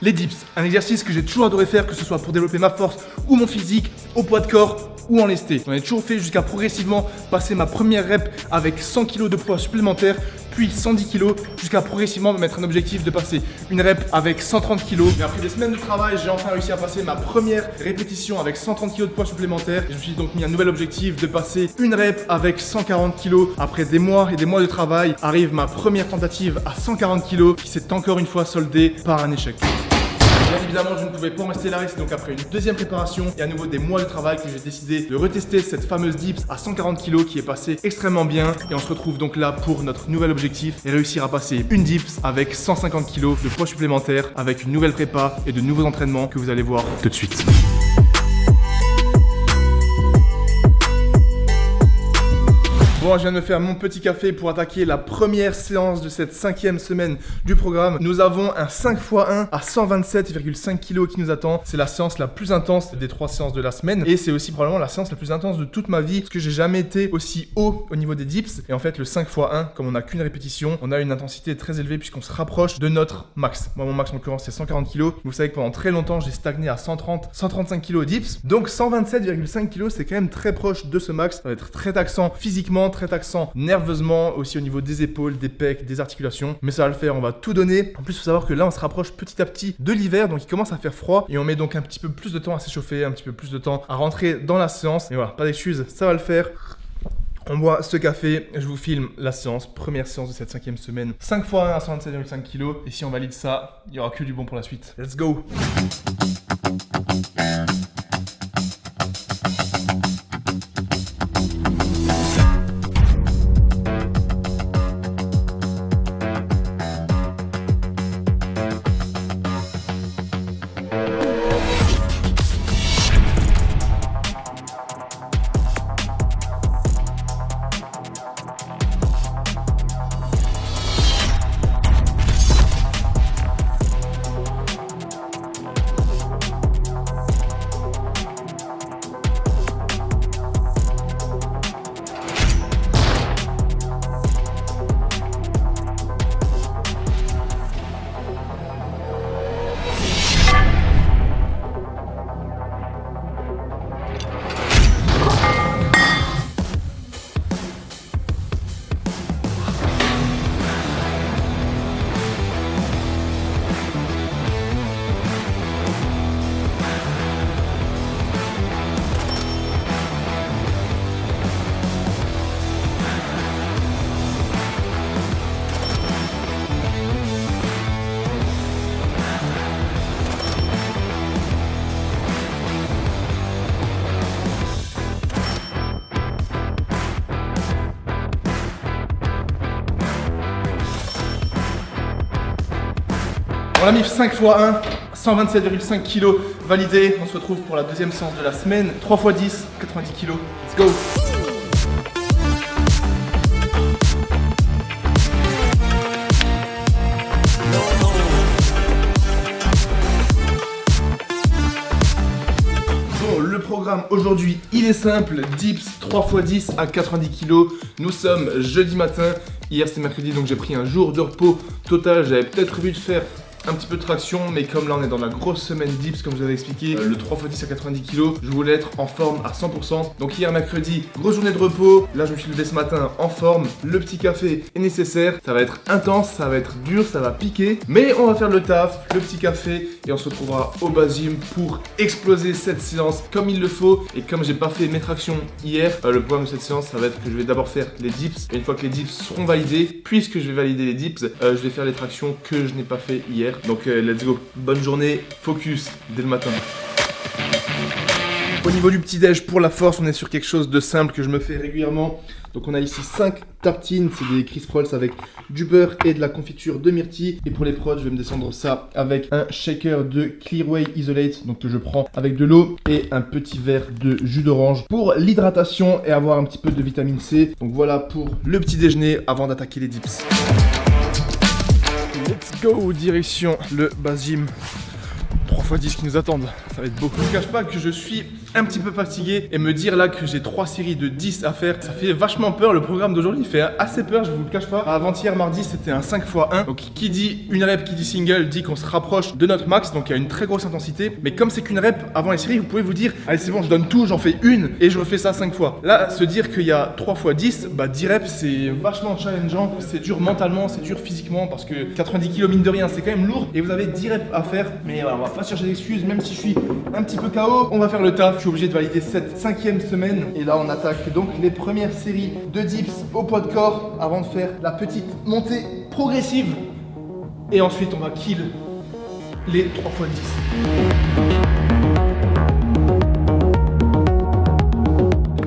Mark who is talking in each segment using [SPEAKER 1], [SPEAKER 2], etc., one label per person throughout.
[SPEAKER 1] Les dips, un exercice que j'ai toujours adoré faire, que ce soit pour développer ma force ou mon physique, au poids de corps ou en lesté. J'en ai toujours fait jusqu'à progressivement passer ma première rep avec 100 kg de poids supplémentaire, puis 110 kg, jusqu'à progressivement me mettre un objectif de passer une rep avec 130 kg. Et après des semaines de travail, j'ai enfin réussi à passer ma première répétition avec 130 kg de poids supplémentaire. Et je me suis donc mis un nouvel objectif de passer une rep avec 140 kg. Après des mois et des mois de travail, arrive ma première tentative à 140 kg qui s'est encore une fois soldée par un échec. Bien évidemment, je ne pouvais pas en rester là, et c'est donc après une deuxième préparation et à nouveau des mois de travail que j'ai décidé de retester cette fameuse dips à 140 kg qui est passée extrêmement bien. Et on se retrouve donc là pour notre nouvel objectif et réussir à passer une dips avec 150 kg de poids supplémentaire avec une nouvelle prépa et de nouveaux entraînements que vous allez voir tout de suite. Bon, je viens de me faire mon petit café pour attaquer la première séance de cette 5e semaine du programme. Nous avons un 5x1 à 127,5 kg qui nous attend. C'est la séance la plus intense des 3 séances de la semaine et c'est aussi probablement la séance la plus intense de toute ma vie parce que j'ai jamais été aussi haut au niveau des dips. Et en fait, le 5x1, comme on n'a qu'une répétition, on a une intensité très élevée puisqu'on se rapproche de notre max. Moi, mon max en l'occurrence, c'est 140 kg. Vous savez que pendant très longtemps, j'ai stagné à 130, 135 kg au dips. Donc 127,5 kg, c'est quand même très proche de ce max. Ça va être très taxant physiquement, très taxant nerveusement, aussi au niveau des épaules, des pecs, des articulations. Mais ça va le faire, on va tout donner. En plus, il faut savoir que là, on se rapproche petit à petit de l'hiver, donc il commence à faire froid et on met donc un petit peu plus de temps à s'échauffer, un petit peu plus de temps à rentrer dans la séance. Et voilà, pas d'excuses, ça va le faire. On boit ce café, je vous filme la séance, première séance de cette 5e semaine. 5x1 à 127,5 kg. Et si on valide ça, il n'y aura que du bon pour la suite. Let's go! On a mis 5x1, 127,5 kg validé. On se retrouve pour la deuxième séance de la semaine. 3x10, 90 kg. Let's go! Bon, le programme aujourd'hui, il est simple. Dips 3x10 à 90 kg. Nous sommes jeudi matin. Hier c'était mercredi, donc j'ai pris un jour de repos total. J'avais peut-être prévu de faire un petit peu de traction, mais comme là on est dans la grosse semaine dips, comme je vous avais expliqué, le 3x10 à 90 kg, je voulais être en forme à 100%. Donc hier mercredi, grosse journée de repos. Là je me suis levé ce matin en forme. Le petit café est nécessaire. Ça va être intense, ça va être dur, ça va piquer. Mais on va faire le taf, le petit café, et on se retrouvera au bas gym pour exploser cette séance comme il le faut. Et comme j'ai pas fait mes tractions hier, le programme de cette séance, ça va être que je vais d'abord faire les dips. Et une fois que les dips seront validés, puisque je vais valider les dips, je vais faire les tractions que je n'ai pas fait hier. Donc let's go, bonne journée, focus dès le matin. Au niveau du petit déj pour la force, on est sur quelque chose de simple que je me fais régulièrement. Donc on a ici 5 tartines, c'est des crisp rolls avec du beurre et de la confiture de myrtille. Et pour les prods, je vais me descendre ça avec un shaker de Clearway Isolate, donc que je prends avec de l'eau et un petit verre de jus d'orange pour l'hydratation et avoir un petit peu de vitamine C. Donc voilà pour le petit déjeuner avant d'attaquer les dips. Let's go, direction le base gym. 3x10 qui nous attendent, ça va être beau. Je ne cache pas que je suis un petit peu fatigué et me dire là que j'ai 3 séries de 10 à faire, ça fait vachement peur. Le programme d'aujourd'hui fait assez peur, je vous le cache pas. Avant-hier mardi, c'était un 5x1. Donc qui dit une rep, qui dit single, dit qu'on se rapproche de notre max. Donc il y a une très grosse intensité. Mais comme c'est qu'une rep avant les séries, vous pouvez vous dire allez, c'est bon, je donne tout, j'en fais une et je refais ça 5 fois. Là, se dire qu'il y a 3 x 10, bah 10 reps, c'est vachement challengeant. C'est dur mentalement, c'est dur physiquement parce que 90 kg mine de rien, c'est quand même lourd et vous avez 10 reps à faire. Mais voilà, on va pas chercher d'excuses, même si je suis un petit peu KO, on va faire le taf. Je suis obligé de valider cette 5e semaine et là on attaque donc les premières séries de dips au poids de corps avant de faire la petite montée progressive et ensuite on va kill les 3 x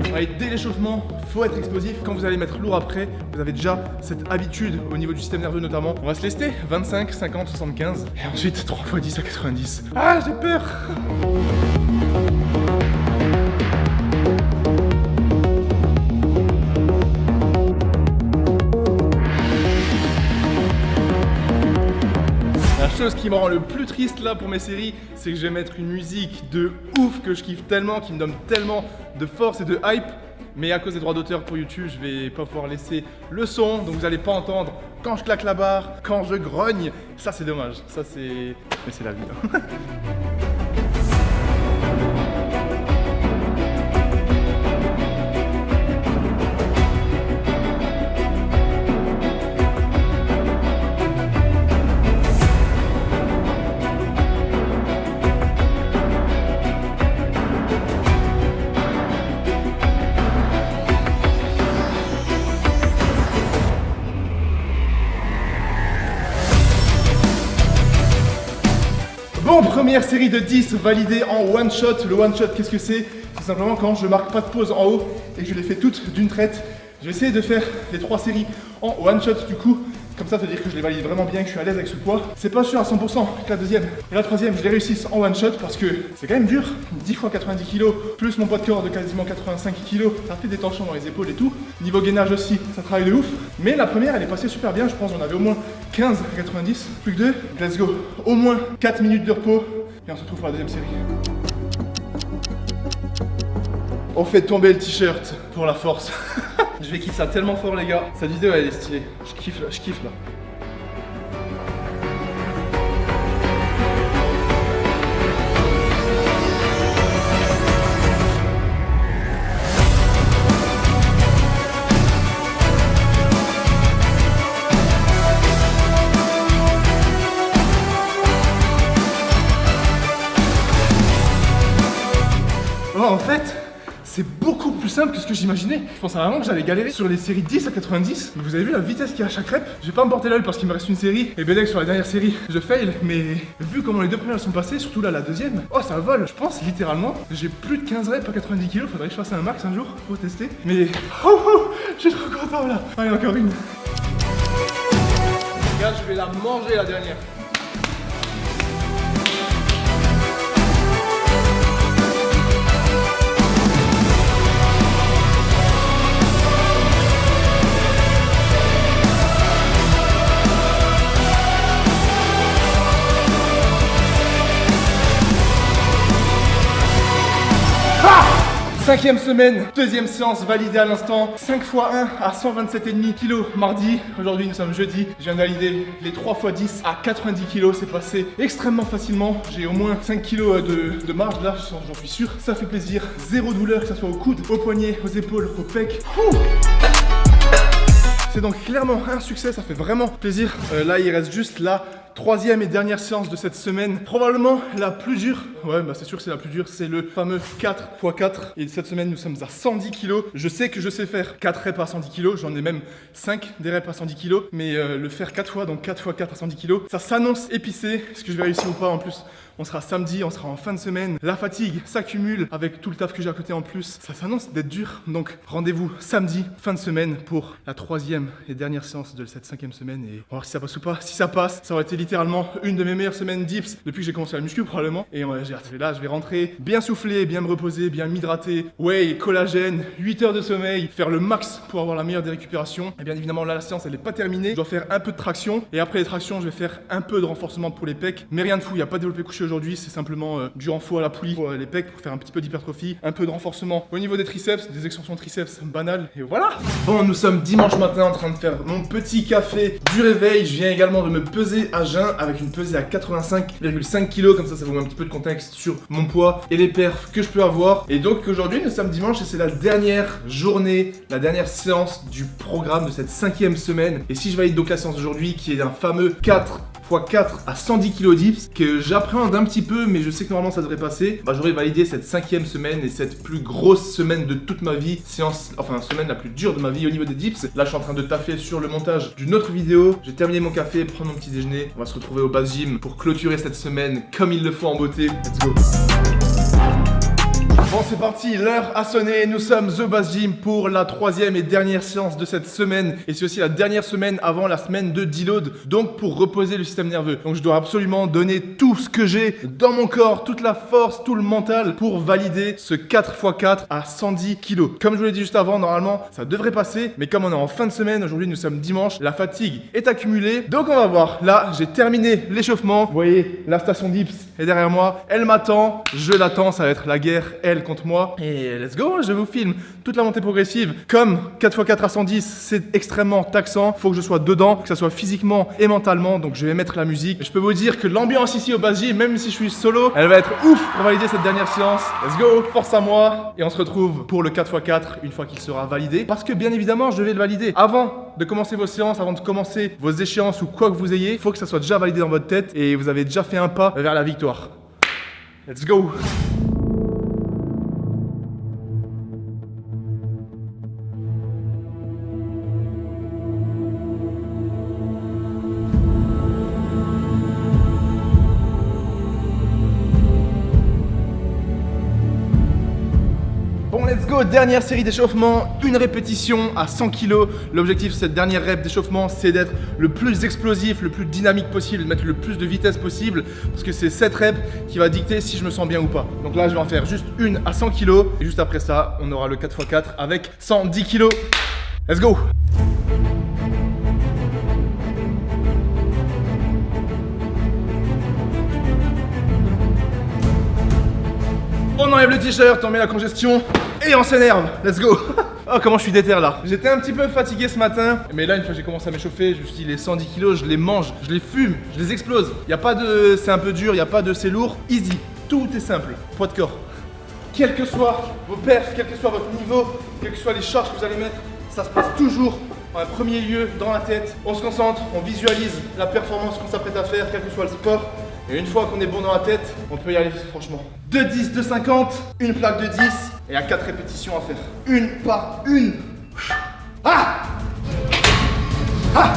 [SPEAKER 1] 10. Allez, dès l'échauffement, faut être explosif. Quand vous allez mettre lourd après, vous avez déjà cette habitude au niveau du système nerveux notamment. On va se lester 25, 50, 75 et ensuite 3 x 10 à 90. Ah, j'ai peur. La chose qui me rend le plus triste là pour mes séries, c'est que je vais mettre une musique de ouf que je kiffe tellement, qui me donne tellement de force et de hype. Mais à cause des droits d'auteur pour YouTube, je vais pas pouvoir laisser le son, donc vous allez pas entendre quand je claque la barre, quand je grogne. Ça c'est dommage, ça c'est... Mais c'est la vie. Hein. Bon, première série de 10 validée en one shot. Le one shot, qu'est-ce que c'est? C'est simplement quand je marque pas de pause en haut et que je les fais toutes d'une traite. Je vais essayer de faire les 3 séries en one shot du coup. Comme ça, ça veut dire que je les valide vraiment bien, que je suis à l'aise avec ce poids. C'est pas sûr à 100% que la deuxième et la troisième, je les réussisse en one shot parce que c'est quand même dur. 10 x 90 kg, plus mon poids de corps de quasiment 85 kg, ça fait des tensions dans les épaules et tout. Niveau gainage aussi, ça travaille de ouf. Mais la première, elle est passée super bien, je pense qu'on avait au moins 15 à 90. Plus que 2, let's go. Au moins 4 minutes de repos et on se retrouve pour la deuxième série. On fait tomber le t-shirt pour la force. Je vais kiffer ça tellement fort les gars. Cette vidéo elle est stylée. Je kiffe là, je kiffe là. Oh, en fait, c'est beaucoup plus simple que ce que j'imaginais. Je pensais vraiment que j'allais galérer sur les séries 10 à 90. Vous avez vu la vitesse qu'il y a à chaque rep? Je vais pas me porter l'œil parce qu'il me reste une série. Et Belek sur la dernière série, je fail. Mais vu comment les deux premières sont passées, surtout là la deuxième, oh ça vole. Je pense littéralement, j'ai plus de 15 reps à 90 kg. Faudrait que je fasse un max un jour pour tester. Mais je suis trop content là. Allez, encore une. Regarde, je vais la manger la dernière. Cinquième semaine, deuxième séance validée à l'instant. 5 x 1 à 127,5 kg mardi. Aujourd'hui nous sommes jeudi. Je viens de valider les 3 x 10 à 90 kg. C'est passé extrêmement facilement. J'ai au moins 5 kg de marge là, j'en suis sûr. Ça fait plaisir. Zéro douleur, que ce soit au coude, au poignet, aux épaules, aux pecs. C'est donc clairement un succès, ça fait vraiment plaisir. Là il reste juste la troisième et dernière séance de cette semaine. Probablement la plus dure. Ouais, bah c'est sûr que c'est la plus dure. C'est le fameux 4 x 4. Et cette semaine, nous sommes à 110 kg. Je sais que je sais faire 4 reps à 110 kg. J'en ai même 5 des reps à 110 kg. Mais le faire 4 fois, donc 4 x 4 à 110 kg, ça s'annonce épicé. Est-ce que je vais réussir ou pas? En plus, on sera samedi, on sera en fin de semaine. La fatigue s'accumule avec tout le taf que j'ai à côté en plus. Ça s'annonce d'être dur. Donc rendez-vous samedi, fin de semaine, pour la troisième et dernière séance de cette cinquième semaine. Et on va voir si ça passe ou pas. Si ça passe, ça aurait été littéralement une de mes meilleures semaines dips depuis que j'ai commencé la muscu probablement. Et j'ai hâte. Là, je vais rentrer bien souffler, bien me reposer, bien m'hydrater. Whey, collagène, 8 heures de sommeil, faire le max pour avoir la meilleure des récupérations. Et bien évidemment, là, la séance, elle n'est pas terminée. Je dois faire un peu de traction. Et après les tractions, je vais faire un peu de renforcement pour les pecs. Mais rien de fou, il n'y a pas de développé couché aujourd'hui. C'est simplement du renfort à la poulie pour les pecs, pour faire un petit peu d'hypertrophie. Un peu de renforcement au niveau des triceps, des extensions de triceps banales. Et voilà. Bon, nous sommes dimanche matin en train de faire mon petit café du réveil. Je viens également de me peser à jeun avec une pesée à 85,5 kg. Comme ça vous met un petit peu de contexte sur mon poids et les perfs que je peux avoir. Et donc aujourd'hui, nous sommes dimanche et c'est la dernière journée, la dernière séance du programme de cette 5e semaine. Et si je valide donc la séance d'aujourd'hui qui est un fameux 4 x 4 à 110 kg dips que j'appréhende un petit peu mais je sais que normalement ça devrait passer, j'aurais validé cette 5e semaine et cette plus grosse semaine de toute ma vie, semaine la plus dure de ma vie au niveau des dips. Là je suis en train de taffer sur le montage d'une autre vidéo, j'ai terminé mon café, prendre mon petit déjeuner, on va se retrouver au Base Gym pour clôturer cette semaine comme il le faut en beauté. Let's go. Bon c'est parti, l'heure a sonné, nous sommes The Base Gym pour la 3e et dernière séance de cette semaine. Et c'est aussi la dernière semaine avant la semaine de deload, donc pour reposer le système nerveux. Donc je dois absolument donner tout ce que j'ai dans mon corps, toute la force, tout le mental pour valider ce 4 x 4 à 110 kg. Comme je vous l'ai dit juste avant, normalement ça devrait passer, mais comme on est en fin de semaine, aujourd'hui nous sommes dimanche, la fatigue est accumulée. Donc on va voir, là j'ai terminé l'échauffement, vous voyez la station dips est derrière moi, elle m'attend, je l'attends, ça va être la guerre, elle contre moi. Et let's go, je vous filme toute la montée progressive. Comme 4 x 4 à 110, c'est extrêmement taxant. Faut que je sois dedans, que ça soit physiquement et mentalement. Donc je vais mettre la musique. Et je peux vous dire que l'ambiance ici au Base Gym, même si je suis solo, elle va être ouf pour valider cette dernière séance. Let's go, force à moi. Et on se retrouve pour le 4 x 4 une fois qu'il sera validé. Parce que bien évidemment, je vais le valider. Avant de commencer vos séances, avant de commencer vos échéances ou quoi que vous ayez, il faut que ça soit déjà validé dans votre tête et vous avez déjà fait un pas vers la victoire. Let's go. Let's go, dernière série d'échauffement, une répétition à 100 kg. L'objectif de cette dernière rep d'échauffement, c'est d'être le plus explosif, le plus dynamique possible, de mettre le plus de vitesse possible, parce que c'est cette rep qui va dicter si je me sens bien ou pas. Donc là, je vais en faire juste une à 100 kg, et juste après ça, on aura le 4 x 4 avec 110 kg. Let's go! On enlève le t-shirt, on met la congestion et on s'énerve. Let's go. Oh comment je suis déter là. J'étais un petit peu fatigué ce matin, mais là une fois que j'ai commencé à m'échauffer, je me suis dit les 110 kg, je les mange, je les fume, je les explose. Il n'y a pas de c'est un peu dur, il n'y a pas de c'est lourd, easy. Tout est simple, poids de corps. Quels que soient vos perfs, quel que soit votre niveau, quelles que soient les charges que vous allez mettre, ça se passe toujours en premier lieu dans la tête. On se concentre, on visualise la performance qu'on s'apprête à faire, quel que soit le sport. Et une fois qu'on est bon dans la tête, on peut y aller franchement. 2 10, 2 50, une plaque de 10 et à 4 répétitions à faire. Une par une. Ah! Ah!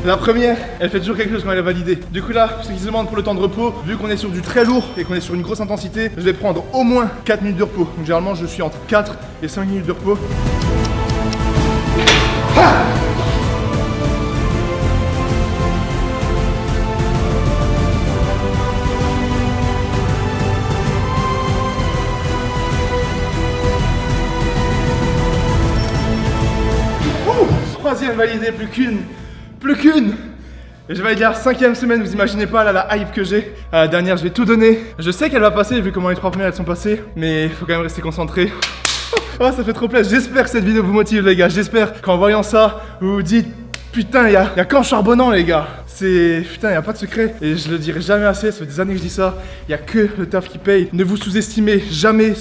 [SPEAKER 1] La première, elle fait toujours quelque chose quand elle est validée. Du coup là, ce qui se demande pour le temps de repos, vu qu'on est sur du très lourd et qu'on est sur une grosse intensité, je vais prendre au moins 4 minutes de repos. Donc généralement, je suis entre 4 et 5 minutes de repos. Ah! Troisième validée, plus qu'une. Et je vais aller à la 5e semaine, vous imaginez pas là, la hype que j'ai. À la dernière, je vais tout donner. Je sais qu'elle va passer vu comment les 3 premières elles sont passées, mais il faut quand même rester concentré. Oh, ça fait trop plaisir. J'espère que cette vidéo vous motive les gars. J'espère qu'en voyant ça, vous vous dites putain, il y a qu'en charbonnant les gars. Putain, il n'y a pas de secret. Et je le dirai jamais assez, ça fait des années que je dis ça. Il n'y a que le taf qui paye. Ne vous sous-estimez jamais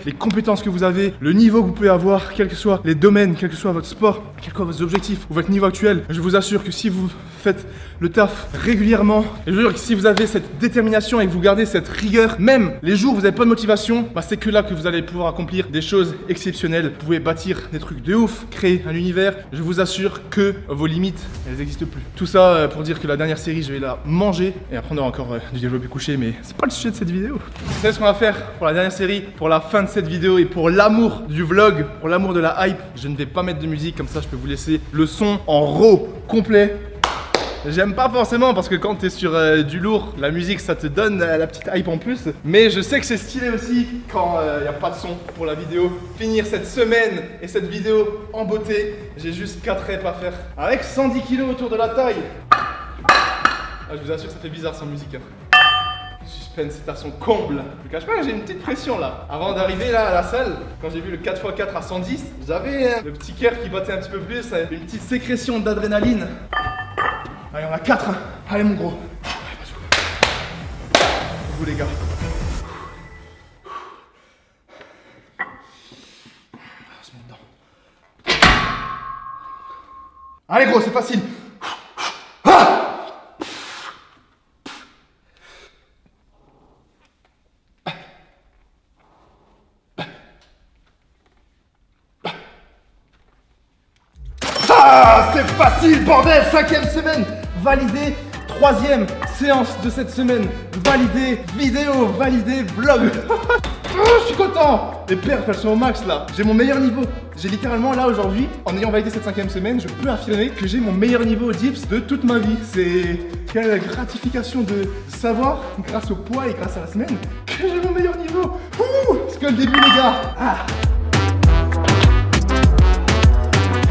[SPEAKER 1] les compétences que vous avez, le niveau que vous pouvez avoir, quels que soient les domaines, quel que soit votre sport, quels que soient vos objectifs ou votre niveau actuel. Je vous assure que si vous faites le taf régulièrement. Et je veux dire que si vous avez cette détermination et que vous gardez cette rigueur, même les jours où vous n'avez pas de motivation, bah c'est que là que vous allez pouvoir accomplir des choses exceptionnelles. Vous pouvez bâtir des trucs de ouf, créer un univers. Je vous assure que vos limites, elles n'existent plus. Tout ça pour dire que la dernière série, je vais la manger. Et après, on aura encore du développé couché, mais c'est pas le sujet de cette vidéo. Vous savez ce qu'on va faire pour la dernière série, pour la fin de cette vidéo et pour l'amour du vlog, pour l'amour de la hype. Je ne vais pas mettre de musique, comme ça je peux vous laisser le son en raw, complet. J'aime pas forcément parce que quand t'es sur du lourd, la musique ça te donne la petite hype en plus. Mais je sais que c'est stylé aussi quand y a pas de son pour la vidéo. Finir cette semaine et cette vidéo en beauté. J'ai juste 4 reps à faire. Avec 110 kg autour de la taille. Ah, je vous assure que ça fait bizarre sans musique. Hein. Suspense c'est à son comble. Je vous cache pas que j'ai une petite pression là. Avant d'arriver là à la salle, quand j'ai vu le 4x4 à 110, j'avais le petit cœur qui battait un petit peu plus, une petite sécrétion d'adrénaline. Allez, on a 4. Hein. Allez, mon gros. Allez, vous, les gars. On se met dedans. Allez, gros, c'est facile. Ah, c'est facile, bordel. 5e semaine validé. 3e séance de cette semaine validé. Vidéo validé. Vlog. Oh, je suis content. Les perfs, elles sont au max là. J'ai mon meilleur niveau. J'ai littéralement là aujourd'hui, en ayant validé cette 5e semaine, je peux affirmer que j'ai mon meilleur niveau au dips de toute ma vie. C'est quelle gratification de savoir, grâce au poids et grâce à la semaine, que j'ai mon meilleur niveau. C'est que le début, les gars. Ah.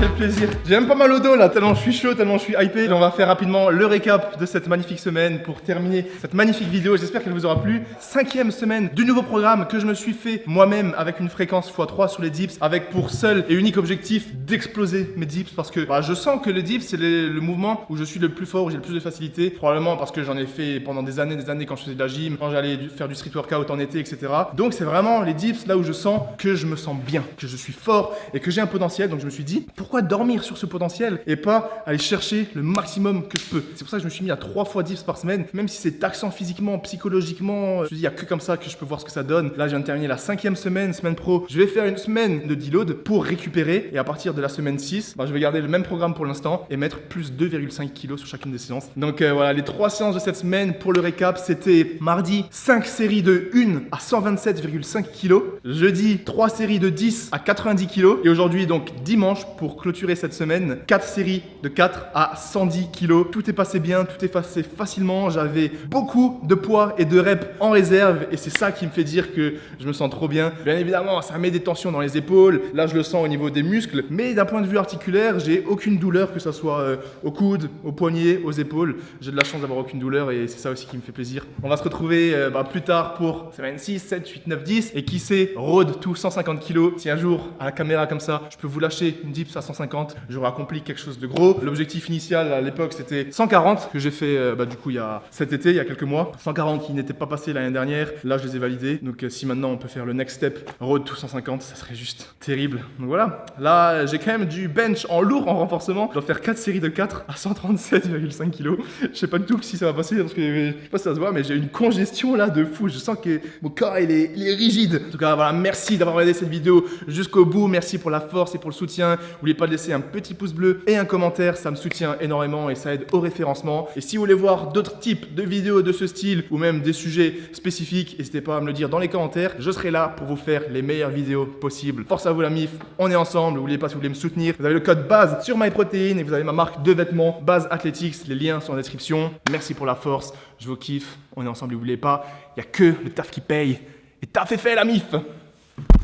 [SPEAKER 1] Quel plaisir. J'ai même pas mal au dos là, tellement je suis chaud, tellement je suis hypé. Et on va faire rapidement le récap de cette magnifique semaine pour terminer cette magnifique vidéo. J'espère qu'elle vous aura plu. 5e semaine du nouveau programme que je me suis fait moi-même avec une fréquence x3 sur les dips, avec pour seul et unique objectif d'exploser mes dips parce que je sens que le dips c'est le mouvement où je suis le plus fort, où j'ai le plus de facilité. Probablement parce que j'en ai fait pendant des années quand je faisais de la gym, quand j'allais faire du street workout en été, etc. Donc c'est vraiment les dips là où je sens que je me sens bien, que je suis fort et que j'ai un potentiel. Donc je me suis dit, pourquoi dormir sur ce potentiel et pas aller chercher le maximum que je peux. C'est pour ça que je me suis mis à 3 fois dips par semaine, même si c'est taxant physiquement, psychologiquement. Je me dis, il n'y a que comme ça que je peux voir ce que ça donne. Là, je viens de terminer la 5e semaine pro. Je vais faire une semaine de deload pour récupérer et à partir de la semaine 6, je vais garder le même programme pour l'instant et mettre plus 2,5 kg sur chacune des séances. Donc voilà, les 3 séances de cette semaine pour le récap, c'était mardi 5 séries de 1 à 127,5 kg, jeudi 3 séries de 10 à 90 kg et aujourd'hui donc dimanche pour clôturer cette semaine, 4 séries de 4 à 110 kg. Tout est passé bien, tout est passé facilement. J'avais beaucoup de poids et de reps en réserve et c'est ça qui me fait dire que je me sens trop bien. Bien évidemment, ça met des tensions dans les épaules. Là, je le sens au niveau des muscles. Mais d'un point de vue articulaire, j'ai aucune douleur, que ce soit au coude, au poignet, aux épaules. J'ai de la chance d'avoir aucune douleur et c'est ça aussi qui me fait plaisir. On va se retrouver plus tard pour semaine 6, 7, 8, 9, 10. Et qui sait, road to 150 kg. Si un jour, à la caméra comme ça, je peux vous lâcher une dips à 150, j'aurais accompli quelque chose de gros. L'objectif initial à l'époque c'était 140 que j'ai fait du coup cet été, il y a quelques mois. 140 qui n'étaient pas passés l'année dernière, là je les ai validés. Donc si maintenant on peut faire le next step, road to 150, ça serait juste terrible. Donc voilà, là j'ai quand même du bench en lourd, en renforcement. Je dois faire 4 séries de 4 à 137,5 kg. Je sais pas du tout si ça va passer parce que je sais pas si ça se voit, mais j'ai une congestion là de fou. Je sens que mon corps il est rigide. En tout cas voilà, merci d'avoir regardé cette vidéo jusqu'au bout. Merci pour la force et pour le soutien. N'oubliez pas de laisser un petit pouce bleu et un commentaire, ça me soutient énormément et ça aide au référencement. Et si vous voulez voir d'autres types de vidéos de ce style ou même des sujets spécifiques, n'hésitez pas à me le dire dans les commentaires. Je serai là pour vous faire les meilleures vidéos possibles. Force à vous la MIF, on est ensemble. N'oubliez pas si vous voulez me soutenir, vous avez le code BASE sur MyProtein et vous avez ma marque de vêtements BASE Athletics. Les liens sont en description. Merci pour la force, je vous kiffe. On est ensemble, n'oubliez pas, il n'y a que le taf qui paye. Et taf est fait la MIF.